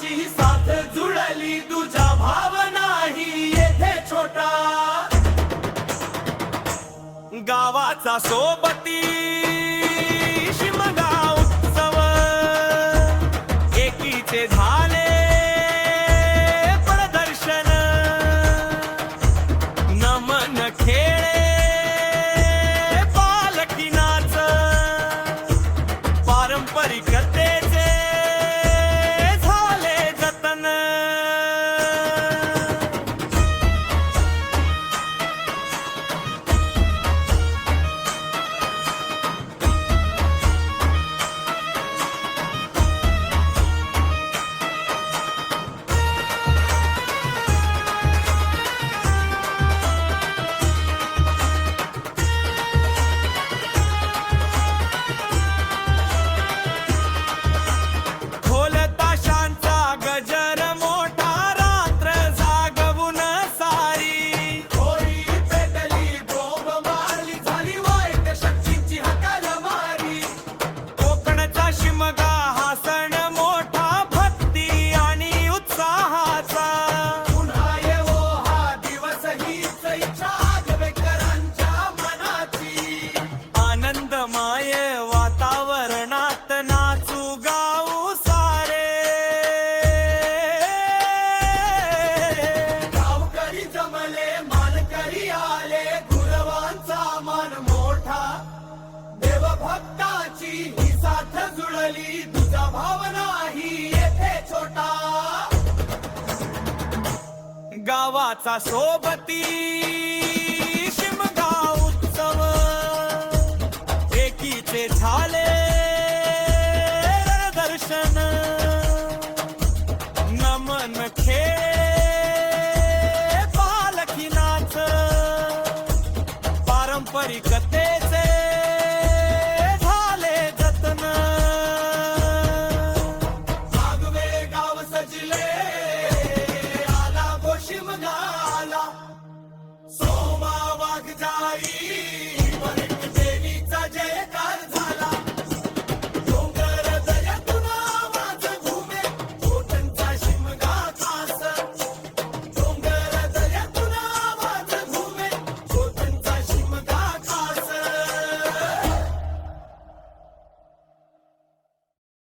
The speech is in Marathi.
भक्ताची साथ जुळली तुझ्या भावनाही येथे छोटा गावाचा सोबती शिमगाव उत्सव एकीचे झाले प्रदर्शन नमन खेळे पालखी नाच पारंपरिकतेचे झाले जतन वातावरणात नाचू गाऊ सारे गावकरी जमले मानकरी आले गुरवांचा मान मोठा देवभक्ताची ही साथ जुळली तुझा भावनाही येथे छोटा गावाचा सोबती शिमगाव उत्सव एकीचे झाले दर्शन नमन खेळे पालखी नाच पारंपरिकतेचे झाले जतन आगवे गाव सजले आला गो शिमगाला सोमा वाघ जाई